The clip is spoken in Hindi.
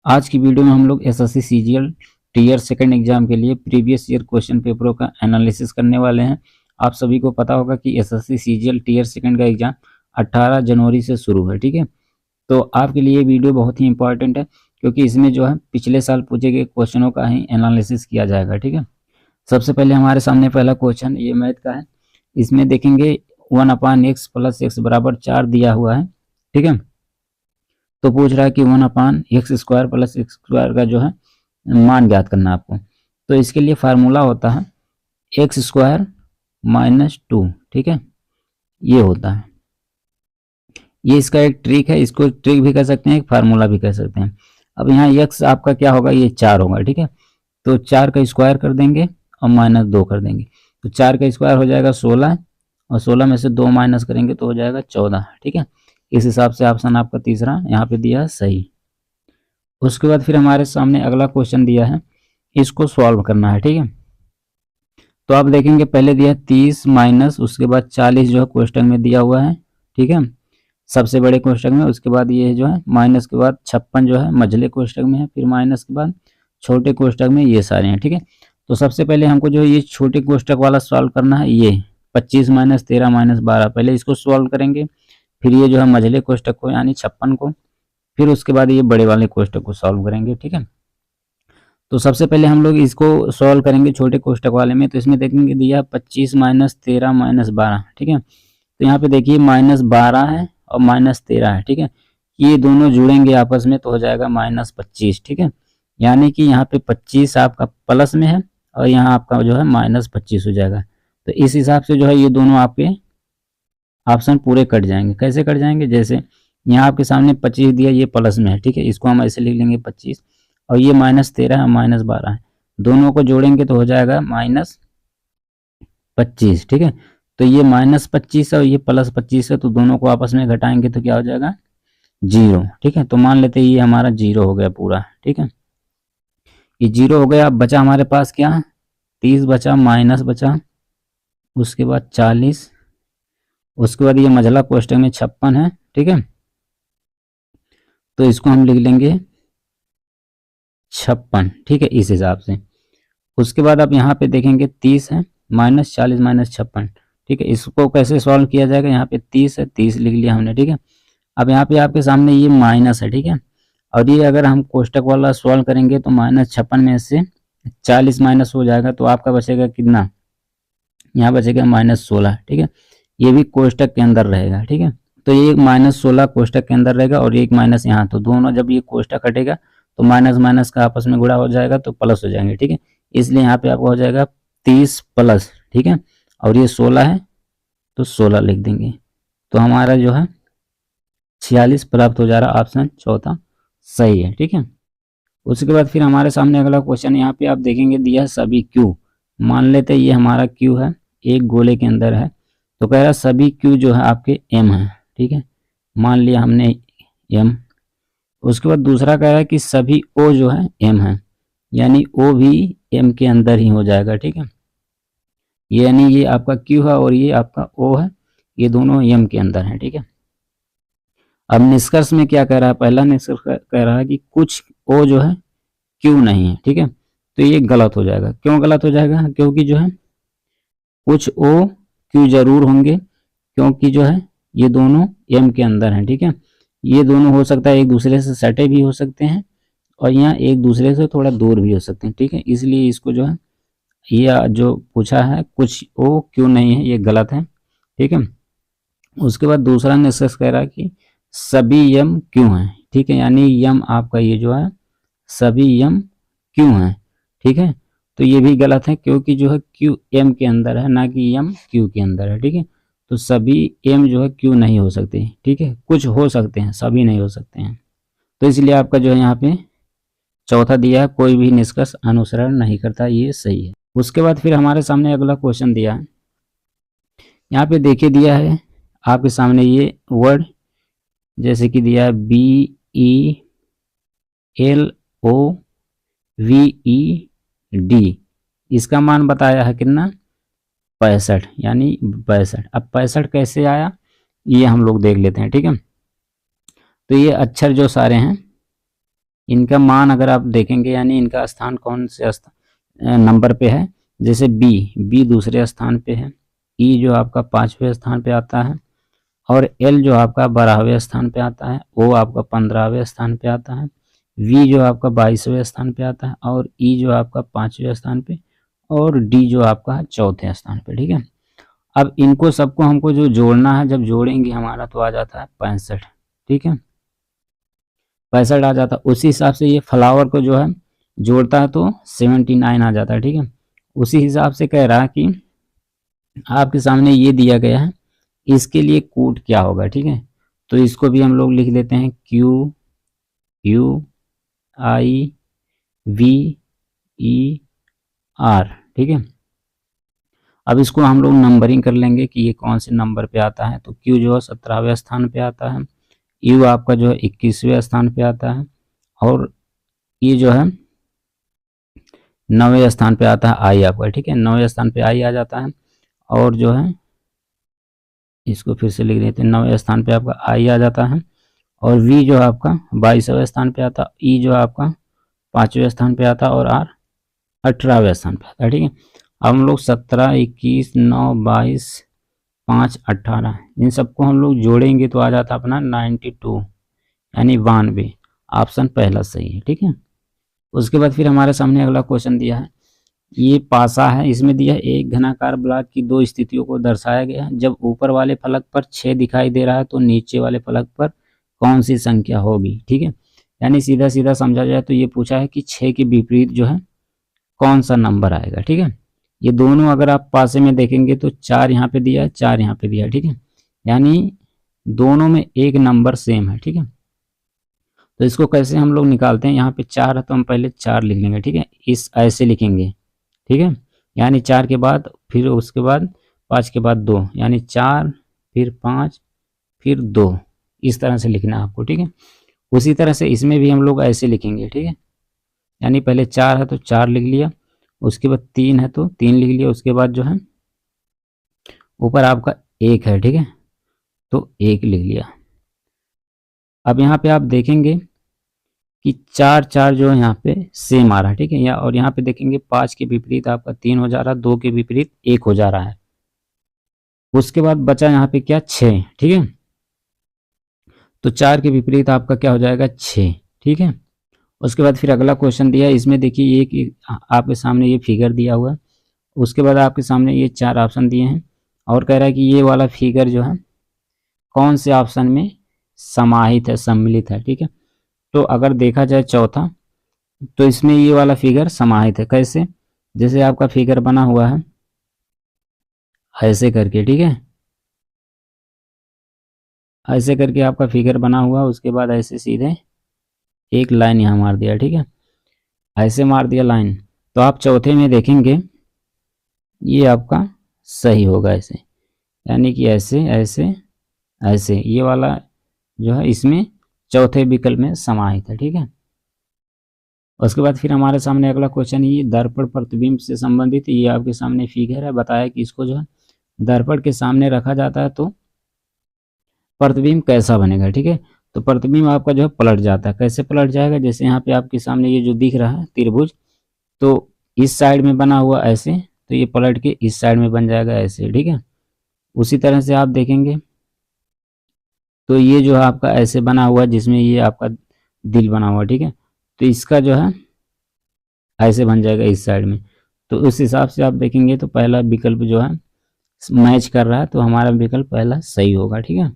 आज की वीडियो में हम लोग SSC CGL tier second exam के लिए प्रीवियस ईयर क्वेश्चन पेपरों का एनालिसिस करने वाले हैं। आप सभी को पता होगा कि एसएससी सीजीएल टीयर सेकंड का एग्जाम 18 जनवरी से शुरू है। ठीक है, तो आपके लिए वीडियो बहुत ही इंपॉर्टेंट है क्योंकि इसमें जो है पिछले साल पूछे गए क्वेश्चनों का ही एनालिसिस किया जाएगा। ठीक है, सबसे पहले हमारे सामने पहला क्वेश्चन ये मैथ का है। इसमें देखेंगे 1/x प्लस x बराबर 4 दिया हुआ है। ठीक है, तो पूछ रहा है कि 1/x² प्लस x² का जो है मान ज्ञात करना आपको। तो इसके लिए फार्मूला होता है x² माइनस 2। ठीक है, ये होता है, ये इसका एक ट्रिक है। इसको ट्रिक भी कह सकते हैं, एक फार्मूला भी कह सकते हैं। अब यहाँ x आपका क्या होगा, ये 4 होगा। ठीक है, तो 4 का स्क्वायर कर देंगे और माइनस 2 कर देंगे, तो 4 का स्क्वायर हो जाएगा 16 और 16 में से 2 माइनस करेंगे तो हो जाएगा 14। ठीक है, इस हिसाब से ऑप्शन आपका तीसरा यहाँ पे दिया है सही। उसके बाद फिर हमारे सामने अगला क्वेश्चन दिया है, इसको सॉल्व करना है। ठीक है, तो आप देखेंगे पहले दिया 30 माइनस उसके बाद 40 जो है क्वेश्चन में दिया हुआ है। ठीक है, सबसे बड़े क्वेश्चन में। उसके बाद ये जो है माइनस के बाद 56 जो है मझले क्वेश्चन में है, फिर माइनस के बाद छोटे क्वेश्चन में ये सारे हैं। ठीक है, तो सबसे पहले हमको जो है ये छोटे क्वेश्चन वाला सॉल्व करना है। ये 25 माइनस 13 माइनस 12 पहले इसको सॉल्व करेंगे, फिर ये जो है मझले क्वेश्चन को यानी 56 को, फिर उसके बाद ये बड़े वाले क्वेश्चन को सॉल्व करेंगे। ठीक है, तो सबसे पहले हम लोग इसको सॉल्व करेंगे छोटे कोष्टक वाले में। तो इसमें देखेंगे दिया 25 माइनस 13 माइनस 12। ठीक है, तो यहाँ पे देखिए माइनस 12 है और माइनस 13 है। ठीक है, ये दोनों जुड़ेंगे आपस में तो हो जाएगा माइनस 25। ठीक है, यानी कि यहाँ पे 25 आपका प्लस में है और यहाँ आपका जो है माइनस 25 हो जाएगा। तो इस हिसाब से जो है ये दोनों आपके ऑप्शन पूरे कट जाएंगे। कैसे कट जाएंगे, जैसे यहाँ आपके सामने 25 दिया, ये प्लस में है। ठीक है, इसको हम ऐसे लिख लेंगे 25 और ये माइनस 13 है माइनस 12 है, दोनों को जोड़ेंगे तो हो जाएगा माइनस 25। ठीक है, तो ये माइनस 25 है और ये प्लस 25 है, तो दोनों को आपस में घटाएंगे तो क्या हो जाएगा 0। ठीक है, तो मान लेते हैं ये हमारा 0 हो गया पूरा। ठीक है, ये 0 हो गया। अब बचा हमारे पास क्या, 30 बचा माइनस बचा, उसके बाद 40, उसके बाद ये मझला क्वेश्चन में 56 है। ठीक है, तो इसको हम लिख लेंगे 56। ठीक है, इस हिसाब से। उसके बाद आप यहाँ पे देखेंगे 30 है माइनस 40 माइनस 56। ठीक है, इसको कैसे सॉल्व किया जाएगा, यहाँ पे 30 है, 30 लिख लिया हमने। ठीक है, अब यहाँ पे आपके सामने ये माइनस है। ठीक है, और ये अगर हम कोष्टक वाला सॉल्व करेंगे तो माइनस 56 में से 40 माइनस हो जाएगा तो आपका बचेगा कितना, यहाँ बचेगा माइनस 16। ठीक है, ये भी कोष्टक के अंदर रहेगा। ठीक है, तो ये माइनस 16 कोष्टक के अंदर रहेगा और एक माइनस यहाँ, तो दोनों जब ये कोष्टक हटेगा तो माइनस माइनस का आपस में गुणा हो जाएगा तो प्लस हो जाएंगे। ठीक है, इसलिए यहाँ पे आपको हो जाएगा 30 प्लस। ठीक है, और ये 16 है तो 16 लिख देंगे, तो हमारा जो है 46 प्राप्त हो जा रहा। ऑप्शन चौथा सही है। ठीक है, उसके बाद फिर हमारे सामने अगला क्वेश्चन यहाँ पे आप देखेंगे दिया है सभी क्यू। मान लेते हैं ये हमारा क्यू है, एक गोले के अंदर है, तो कह रहा है सभी क्यू जो है आपके एम है। ठीक है, मान लिया हमने एम। उसके बाद दूसरा कह रहा है कि सभी ओ जो है एम है, यानी ओ भी एम के अंदर ही हो जाएगा। ठीक है, यानी ये आपका क्यू है और ये आपका ओ है, ये दोनों एम के अंदर है। ठीक है, अब निष्कर्ष में क्या कह रहा है, पहला निष्कर्ष कह रहा है कि कुछ ओ जो है क्यू नहीं है। ठीक है, तो ये गलत हो जाएगा। क्यों गलत हो जाएगा, क्योंकि जो है कुछ ओ क्यू जरूर होंगे, क्योंकि जो है ये दोनों एम के अंदर हैं। ठीक है, ये दोनों हो सकता है एक दूसरे से सटे भी हो सकते हैं और यहाँ एक दूसरे से थोड़ा दूर भी हो सकते हैं। ठीक है, इसलिए इसको जो है ये जो पूछा है कुछ ओ क्यों नहीं है, ये गलत है। ठीक है, उसके बाद दूसरा निष्कर्ष कह रहा है कि सभी यम क्यों हैं। ठीक है, यानी यम आपका ये जो है सभी यम क्यों हैं। ठीक है, तो ये भी गलत है क्योंकि जो है क्यू एम के अंदर है ना कि एम क्यू के अंदर है। ठीक है, तो सभी एम जो है क्यू नहीं हो सकते। ठीक है, कुछ हो सकते हैं, सभी नहीं हो सकते हैं। तो इसलिए आपका जो है यहाँ पे चौथा दिया है कोई भी निष्कर्ष अनुसरण नहीं करता, ये सही है। उसके बाद फिर हमारे सामने अगला क्वेश्चन दिया है, यहाँ पे देखिए दिया है आपके सामने ये वर्ड, जैसे कि दिया है BELOVED, इसका मान बताया है कितना 65, यानी 62। अब 65 कैसे आया ये हम लोग देख लेते हैं। ठीक है, तो ये अक्षर जो सारे हैं इनका मान अगर आप देखेंगे यानी इनका स्थान कौन से नंबर पे है, जैसे बी दूसरे स्थान पे है, ई जो आपका 5वें स्थान पे आता है, और एल जो आपका 12वें स्थान पे आता है, ओ आपका 15वें स्थान पे आता है, वी जो आपका 22वें स्थान पे आता है, और ई जो आपका 5वें स्थान पे, और डी जो आपका 4थे स्थान पे। ठीक है, अब इनको सबको हमको जो जोड़ना है, जब जोड़ेंगे हमारा तो आ जाता है 65। ठीक है, 65 आ जाता है। उसी हिसाब से ये फ्लावर को जो है जोड़ता है तो 79 आ जाता है। ठीक है, उसी हिसाब से कह रहा है कि आपके सामने ये दिया गया है, इसके लिए कोड क्या होगा। ठीक है, तो इसको भी हम लोग लिख देते हैं Q U I V E R। ठीक है, अब इसको हम लोग नंबरिंग कर लेंगे कि ये कौन से नंबर पे आता है। तो Q जो है 17वें स्थान पे आता है, U आपका जो है 21वें स्थान पे आता है, और ये जो है 9वें स्थान पे आता है I आपका। ठीक है, 9वें स्थान पे I आ जाता है, और जो है इसको फिर से लिख देते हैं, 9वें स्थान पे आपका I आ जाता है, और V जो आपका 22वें स्थान पे आता है, E जो आपका 5वें स्थान पे आता है, और R 18वें स्थान पे आता है। ठीक है, अब हम लोग 17, 21, 9, 22, 5, 18 इन सबको हम लोग जोड़ेंगे तो आ जाता अपना 92 यानी 92। ऑप्शन पहला सही है। ठीक है, उसके बाद फिर हमारे सामने अगला क्वेश्चन दिया है, ये पासा है, इसमें दिया है एक घनाकार ब्लॉक की दो स्थितियों को दर्शाया गया है। जब ऊपर वाले फलक पर 6 दिखाई दे रहा है तो नीचे वाले फलक पर कौन सी संख्या होगी। ठीक है, यानी सीधा सीधा समझा जाए तो ये पूछा है कि 6 के विपरीत जो है कौन सा नंबर आएगा। ठीक है, ये दोनों अगर आप पासे में देखेंगे तो 4 यहाँ पे दिया है, 4 यहाँ पे दिया है। ठीक है, यानी दोनों में एक नंबर सेम है। ठीक है, तो इसको कैसे हम लोग निकालते हैं, यहाँ पे 4 है तो हम पहले 4 लिख लेंगे। ठीक है, इस ऐसे लिखेंगे। ठीक है, यानी 4 के बाद फिर उसके बाद 5 के बाद 2, यानी 4 फिर 5 फिर 2, इस तरह से लिखना है आपको। ठीक है, उसी तरह से इसमें भी हम लोग ऐसे लिखेंगे। ठीक है, यानी पहले 4 है तो 4 लिख लिया, उसके बाद 3 है तो 3 लिख लिया, उसके बाद जो है ऊपर आपका 1 है। ठीक है, तो 1 लिख लिया। अब यहाँ पे आप देखेंगे कि 4 4 जो है यहाँ पे सेम आ रहा है। ठीक है, और यहाँ पे देखेंगे 5 के विपरीत आपका 3 हो जा रहा है, 2 के विपरीत 1 हो जा रहा है। उसके बाद बचा यहाँ पे क्या 6। ठीक है, तो 4 के विपरीत आपका क्या हो जाएगा 6। ठीक है, उसके बाद फिर अगला क्वेश्चन दिया है, इसमें देखिए एक आपके सामने ये फिगर दिया हुआ है, उसके बाद आपके सामने ये 4 ऑप्शन दिए हैं, और कह रहा है कि ये वाला फिगर जो है कौन से ऑप्शन में समाहित है, सम्मिलित है। ठीक है, तो अगर देखा जाए चौथा, तो इसमें ये वाला फिगर समाहित है। कैसे, जैसे आपका फिगर बना हुआ है ऐसे करके। ठीक है, ऐसे करके आपका फिगर बना हुआ, उसके बाद ऐसे सीधे एक लाइन यहाँ मार दिया। ठीक है, ऐसे मार दिया लाइन, तो आप चौथे में देखेंगे ये आपका सही होगा ऐसे, यानी कि ऐसे ऐसे ऐसे, ये वाला जो है इसमें चौथे विकल्प में समाहित है। ठीक है, उसके बाद फिर हमारे सामने अगला क्वेश्चन, ये दर्पण प्रतिबिंब से संबंधित ये आपके सामने फिगर है, बताया कि इसको जो है दर्पण के सामने रखा जाता है तो प्रतिबिंब कैसा बनेगा। ठीक है, तो प्रतिबिंब आपका जो है पलट जाता है। कैसे पलट जाएगा, जैसे यहाँ पे आपके सामने ये जो दिख रहा है त्रिभुज, तो इस साइड में बना हुआ ऐसे, तो ये पलट के इस साइड में बन जाएगा ऐसे। ठीक है, उसी तरह से आप देखेंगे तो ये जो है आपका ऐसे बना हुआ है, जिसमें ये आपका दिल बना हुआ। ठीक है, तो इसका जो है ऐसे बन जाएगा इस साइड में। तो उस हिसाब से आप देखेंगे तो पहला विकल्प जो है मैच कर रहा है, तो हमारा विकल्प पहला सही होगा। ठीक है।